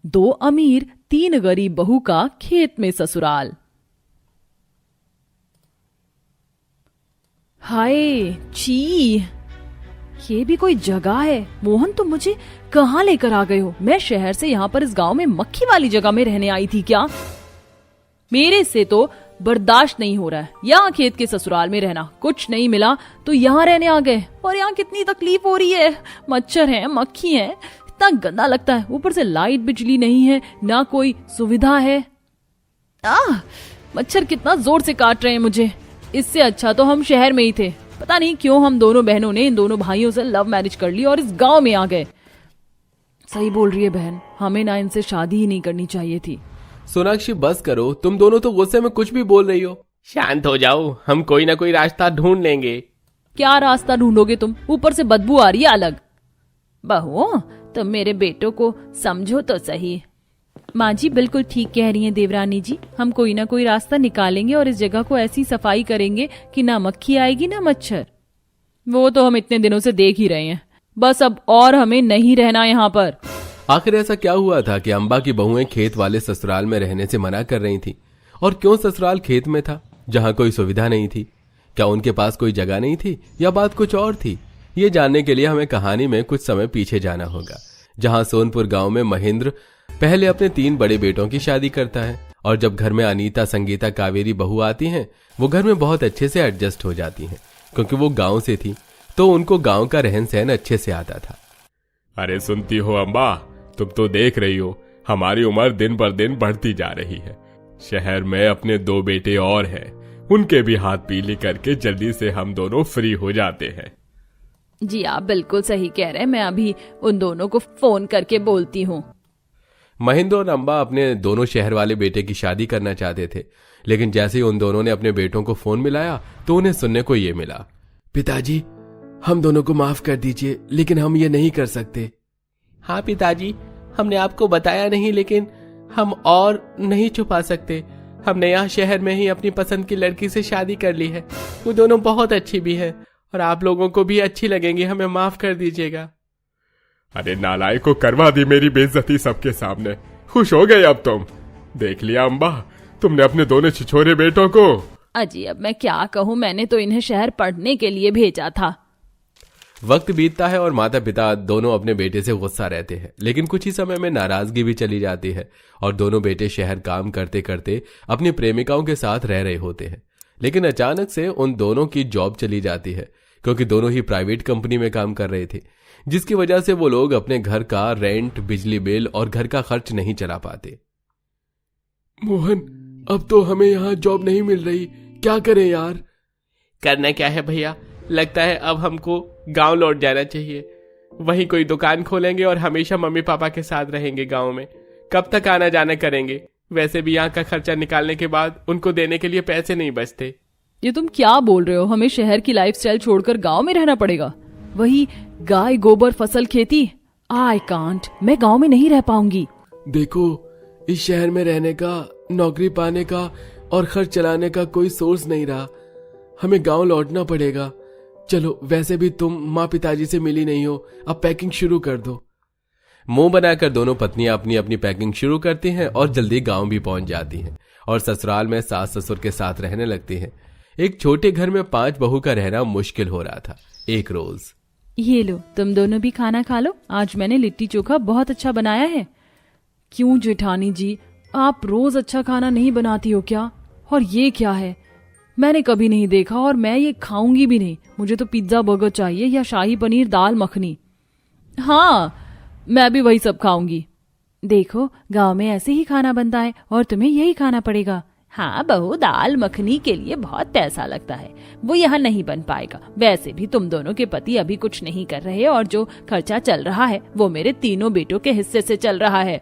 दो अमीर तीन गरीब बहू का खेत में ससुराल। हाय छी, ये भी कोई जगह है? मोहन, तुम मुझे कहाँ लेकर आ गए हो? मैं शहर से यहाँ पर इस गांव में मक्खी वाली जगह में रहने आई थी क्या? मेरे से तो बर्दाश्त नहीं हो रहा है यहाँ खेत के ससुराल में रहना। कुछ नहीं मिला तो यहाँ रहने आ गए, और यहाँ कितनी तकलीफ हो रही है। मच्छर है, मक्खी है, इतना गंदा लगता है। ऊपर से लाइट बिजली नहीं है, ना कोई सुविधा है। मच्छर कितना जोर से काट रहे हैं मुझे। इससे अच्छा तो हम शहर में ही थे। पता नहीं क्यों हम दोनों बहनों ने इन दोनों भाइयों से लव मैरिज कर ली और इस गांव में आ गए। सही बोल रही है बहन, हमें ना इनसे शादी ही नहीं करनी चाहिए थी। सोनाक्षी बस करो, तुम दोनों तो गुस्से में कुछ भी बोल रही हो। शांत हो जाओ, हम कोई ना कोई रास्ता ढूंढ लेंगे। क्या रास्ता ढूंढोगे तुम? ऊपर से बदबू आ रही है अलग। बहू, तुम मेरे बेटों को समझो तो सही। माँ जी बिल्कुल ठीक कह रही हैं देवरानी जी, हम कोई ना कोई रास्ता निकालेंगे और इस जगह को ऐसी सफाई करेंगे कि ना मक्खी आएगी ना मच्छर। वो तो हम इतने दिनों से देख ही रहे हैं, बस अब और हमें नहीं रहना यहाँ पर। आखिर ऐसा क्या हुआ था कि अम्बा की बहुएं खेत वाले ससुराल में रहने से मना कर रही थी? और क्यों ससुराल खेत में था जहां कोई सुविधा नहीं थी? क्या उनके पास कोई जगह नहीं थी या बात कुछ और थी? ये जानने के लिए हमें कहानी में कुछ समय पीछे जाना होगा, जहां सोनपुर गांव में महेंद्र पहले अपने 3 बड़े बेटों की शादी करता है, और जब घर में अनीता, संगीता, कावेरी बहू आती हैं, वो घर में बहुत अच्छे से एडजस्ट हो जाती हैं, क्योंकि वो गांव से थी तो उनको गांव का रहन सहन अच्छे से आता था। अरे सुनती हो अम्बा, तुम तो देख रही हो हमारी उम्र दिन पर दिन बढ़ती जा रही है। शहर में अपने 2 बेटे और हैं, उनके भी हाथ पीले करके जल्दी से हम दोनों फ्री हो जाते हैं। जी आप बिल्कुल सही कह रहे हैं, मैं अभी उन दोनों को फोन करके बोलती हूँ। महेंद्र और अम्बा अपने दोनों शहर वाले बेटे की शादी करना चाहते थे, लेकिन जैसे ही उन दोनों ने अपने बेटों को फोन मिलाया तो उन्हें सुनने को ये मिला, पिताजी हम दोनों को माफ कर दीजिए, लेकिन हम ये नहीं कर सकते। हाँ पिताजी, हमने आपको बताया नहीं, लेकिन हम और नहीं छुपा सकते। हमने यहाँ शहर में ही अपनी पसंद की लड़की से शादी कर ली है। वो दोनों बहुत अच्छी भी है और आप लोगों को भी अच्छी लगेंगी, हमें माफ कर दीजिएगा। अरे नालायक को करवा दी मेरी बेइज्जती सबके सामने। खुश हो गए अब तुम? देख लिया अम्बा, तुमने अपने दोनों छिछोरे बेटों को। अजी अब मैं क्या कहूँ, मैंने तो इन्हें शहर पढ़ने के लिए भेजा था। वक्त बीतता है और माता पिता दोनों अपने बेटे से गुस्सा रहते हैं, लेकिन कुछ ही समय में नाराजगी भी चली जाती है और दोनों बेटे शहर काम करते करते अपनी प्रेमिकाओं के साथ रह रहे होते हैं। लेकिन अचानक से उन दोनों की जॉब चली जाती है, क्योंकि दोनों ही प्राइवेट कंपनी में काम कर रहे थे, जिसकी वजह से वो लोग अपने घर का रेंट, बिजली बिल और घर का खर्च नहीं चला पाते। मोहन, अब तो हमें यहाँ जॉब नहीं मिल रही, क्या करें यार? करना क्या है भैया, लगता है अब हमको गांव लौट जाना चाहिए। वहीं कोई दुकान खोलेंगे और हमेशा मम्मी पापा के साथ रहेंगे गांव में। कब तक आना जाना करेंगे? वैसे भी यहाँ का खर्चा निकालने के बाद उनको देने के लिए पैसे नहीं बचते। ये तुम क्या बोल रहे हो? हमें शहर की लाइफस्टाइल छोड़कर गांव में रहना पड़ेगा? वही गाय, गोबर, फसल, खेती। आई कांट, मैं गांव में नहीं रह पाऊंगी। देखो, इस शहर में रहने का, नौकरी पाने का और खर्च चलाने का कोई सोर्स नहीं रहा। हमें गांव लौटना पड़ेगा। चलो, वैसे भी तुम माँ पिताजी से मिली नहीं हो, अब पैकिंग शुरू कर दो। मुंह बनाकर दोनों पत्नियां अपनी अपनी पैकिंग शुरू करती हैं और जल्दी गांव भी पहुंच जाती हैं और ससुराल में सास ससुर के साथ रहने लगती हैं। एक छोटे घर में 5 बहू का रहना मुश्किल हो रहा था। एक रोज, ये लो, तुम दोनों भी खाना खा लो, आज मैंने लिट्टी चोखा बहुत अच्छा बनाया है। क्यों जेठानी जी, आप रोज अच्छा खाना नहीं बनाती हो क्या? और ये क्या है? मैंने कभी नहीं देखा और मैं ये खाऊंगी भी नहीं। मुझे तो पिज्जा बर्गर चाहिए या शाही पनीर दाल मखनी। हाँ, मैं भी वही सब खाऊंगी। देखो, गांव में ऐसे ही खाना बनता है और तुम्हें यही खाना पड़ेगा। हाँ बहू, दाल मखनी के लिए बहुत पैसा लगता है, वो यहाँ नहीं बन पाएगा। वैसे भी तुम दोनों के पति अभी कुछ नहीं कर रहे और जो खर्चा चल रहा है वो मेरे तीनों बेटों के हिस्से से चल रहा है।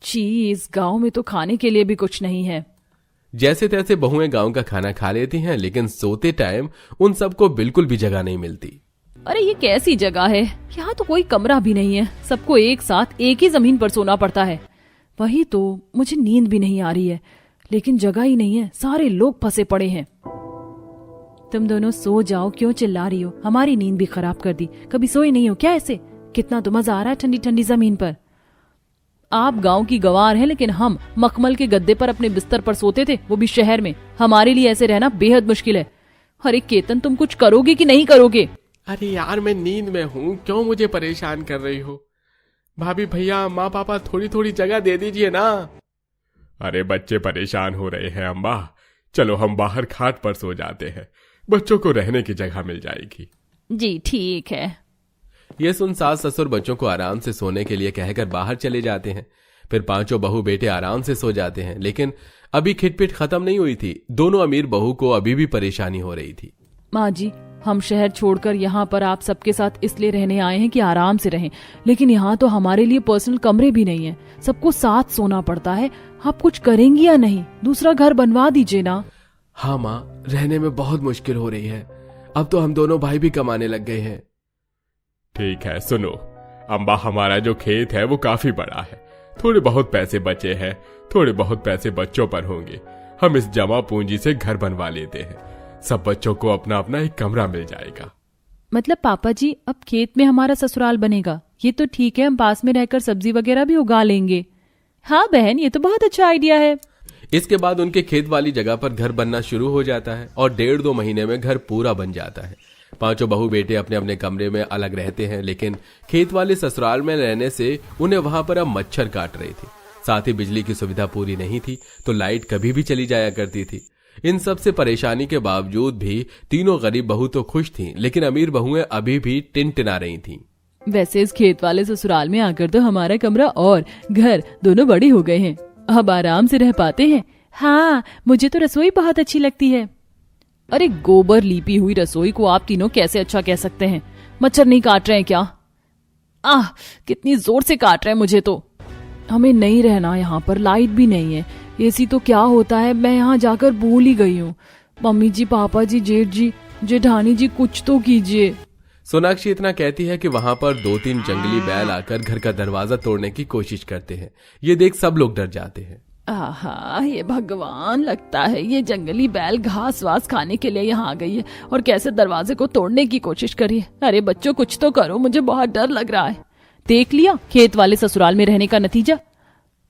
छी, इस गांव में तो खाने के लिए भी कुछ नहीं है। जैसे तैसे बहुएं गांव का खाना खा लेती हैं, लेकिन सोते टाइम उन सबको बिल्कुल भी जगह नहीं मिलती। अरे ये कैसी जगह है? यहाँ तो कोई कमरा भी नहीं है, सबको एक साथ एक ही जमीन पर सोना पड़ता है। वही तो, मुझे नींद भी नहीं आ रही है, लेकिन जगह ही नहीं है, सारे लोग फंसे पड़े हैं। तुम दोनों सो जाओ, क्यों चिल्ला रही हो? हमारी नींद भी खराब कर दी। कभी सोई नहीं हो क्या ऐसे? कितना तो मजा आ रहा है ठंडी ठंडी जमीन पर। आप गांव की गंवार हैं, लेकिन हम मखमल के गद्दे पर अपने बिस्तर पर सोते थे, वो भी शहर में। हमारे लिए ऐसे रहना बेहद मुश्किल है। अरे केतन, तुम कुछ करोगे कि नहीं करोगे? अरे यार, मैं नींद में हूँ, क्यों मुझे परेशान कर रही हो? भाभी भैया, माँ पापा, थोड़ी थोड़ी जगह दे दीजिए ना। अरे बच्चे परेशान हो रहे हैं अम्बा, चलो हम बाहर खाट पर सो जाते हैं, बच्चों को रहने की जगह मिल जाएगी। जी ठीक है। ये सुन सास ससुर बच्चों को आराम से सोने के लिए कहकर बाहर चले जाते हैं। फिर पांचों बहू बेटे आराम से सो जाते हैं। लेकिन अभी खिटपिट खत्म नहीं हुई थी। दोनों अमीर बहू को अभी भी परेशानी हो रही थी। माँ जी, हम शहर छोड़कर यहाँ पर आप सबके साथ इसलिए रहने आए हैं कि आराम से रहें, लेकिन यहाँ तो हमारे लिए पर्सनल कमरे भी नहीं है, सबको साथ सोना पड़ता है। आप कुछ करेंगी या नहीं? दूसरा घर बनवा दीजिए ना। हाँ माँ, रहने में बहुत मुश्किल हो रही है। अब तो हम दोनों भाई भी कमाने लग गए हैं। ठीक है, सुनो अम्बा, हमारा जो खेत है वो काफी बड़ा है, थोड़े बहुत पैसे बचे हैं, थोड़े बहुत पैसे बच्चों पर होंगे। हम इस जमा पूंजी से घर बनवा लेते हैं, सब बच्चों को अपना अपना एक कमरा मिल जाएगा। मतलब पापा जी, अब खेत में हमारा ससुराल बनेगा? ये तो ठीक है, हम पास में रहकर सब्जी वगैरह भी उगा लेंगे। हाँ बहन, ये तो बहुत अच्छा आइडिया है। इसके बाद उनके खेत वाली जगह पर घर बनना शुरू हो जाता है और 1.5-2 महीने में घर पूरा बन जाता है। पांचों बहू बेटे अपने अपने कमरे में अलग रहते हैं, लेकिन खेत वाले ससुराल में रहने से उन्हें वहां पर अब मच्छर काट रहे थे। साथ ही बिजली की सुविधा पूरी नहीं थी, तो लाइट कभी भी चली जाया करती थी। इन सब से परेशानी के बावजूद भी तीनों गरीब बहू तो खुश थीं, लेकिन अमीर बहुएं अभी भी टिनटिना रही थीं। वैसे इस खेत वाले ससुराल में आकर तो हमारा कमरा और घर दोनों बड़े हो गए हैं, अब आराम से रह पाते हैं। हाँ, मुझे तो रसोई बहुत अच्छी लगती है। अरे गोबर लीपी हुई रसोई को आप तीनों कैसे अच्छा कह सकते हैं? मच्छर नहीं काट रहे हैं क्या? कितनी जोर से काट रहे हैं मुझे तो। हमें नहीं रहना यहाँ पर, लाइट भी नहीं है, एसी तो क्या होता है मैं यहाँ जाकर भूल ही गई हूँ। मम्मी जी, पापा जी, जेठ जी, जेठानी जी, कुछ तो कीजिए। सोनाक्षी इतना कहती है कि वहां पर 2-3 जंगली बैल आकर घर का दरवाजा तोड़ने की कोशिश करते हैं। ये देख सब लोग डर जाते हैं। आहा, ये भगवान, लगता है ये जंगली बैल घास वास खाने के लिए यहाँ आ गई है और कैसे दरवाजे को तोड़ने की कोशिश करी है। अरे बच्चों, कुछ तो करो, मुझे बहुत डर लग रहा है। देख लिया खेत वाले ससुराल में रहने का नतीजा।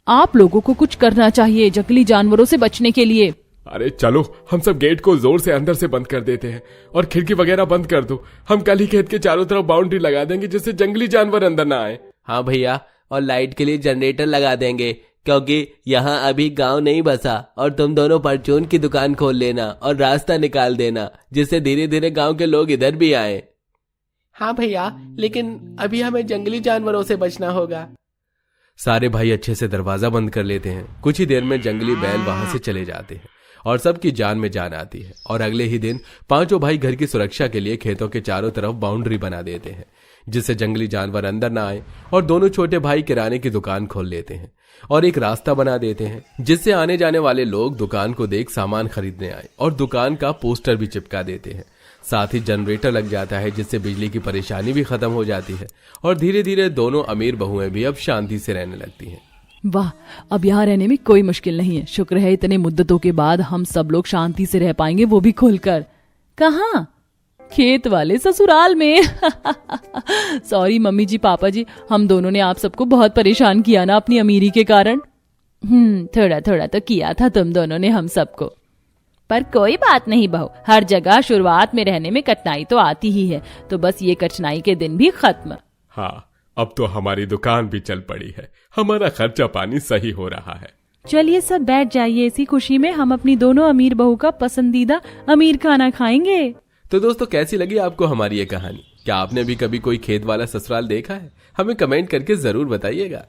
आप लोगों को कुछ करना चाहिए जंगली जानवरों से बचने के लिए। अरे चलो, हम सब गेट को जोर से अंदर से बंद कर देते हैं और खिड़की वगैरह बंद कर दो। हम कल ही खेत के चारों तरफ बाउंड्री लगा देंगे जिससे जंगली जानवर अंदर ना आए। हाँ भैया, और लाइट के लिए जनरेटर लगा देंगे, क्योंकि यहाँ अभी गांव नहीं बसा। और तुम दोनों परचून की दुकान खोल लेना और रास्ता निकाल देना, जिससे धीरे धीरे गांव के लोग इधर भी आए। हाँ भैया, लेकिन अभी हमें जंगली जानवरों से बचना होगा। सारे भाई अच्छे से दरवाजा बंद कर लेते हैं। कुछ ही देर में जंगली बैल वहां से चले जाते हैं और सबकी जान में जान आती है। और अगले ही दिन पांचों भाई घर की सुरक्षा के लिए खेतों के चारों तरफ बाउंड्री बना देते हैं, जिससे जंगली जानवर अंदर ना आए। और दोनों छोटे भाई किराने की दुकान खोल लेते हैं और एक रास्ता बना देते हैं, जिससे आने जाने वाले लोग दुकान को देख सामान खरीदने आए। और दुकान का पोस्टर भी चिपका देते हैं। साथ ही जनरेटर लग जाता है, जिससे बिजली की परेशानी भी खत्म हो जाती है। और धीरे धीरे दोनों अमीर बहुएं भी अब शांति से रहने लगती हैं। वाह, अब यहाँ रहने में कोई मुश्किल नहीं है। शुक्र है इतने मुद्दतों के बाद हम सब लोग शांति से रह पाएंगे, वो भी खुलकर। कहाँ? खेत वाले ससुराल में। सॉरी मम्मी जी, पापा जी, हम दोनों ने आप सबको बहुत परेशान किया ना अपनी अमीरी के कारण। थोड़ा थोड़ा तो किया था तुम दोनों ने हम सबको, पर कोई बात नहीं बहू, हर जगह शुरुआत में रहने में कठिनाई तो आती ही है, तो बस ये कठिनाई के दिन भी खत्म। हाँ, अब तो हमारी दुकान भी चल पड़ी है, हमारा खर्चा पानी सही हो रहा है। चलिए सब बैठ जाइए, इसी खुशी में हम अपनी दोनों अमीर बहू का पसंदीदा अमीर खाना खाएंगे। तो दोस्तों, कैसी लगी आपको हमारी ये कहानी? क्या आपने भी कभी कोई खेत वाला ससुराल देखा है? हमें कमेंट करके जरूर बताइएगा।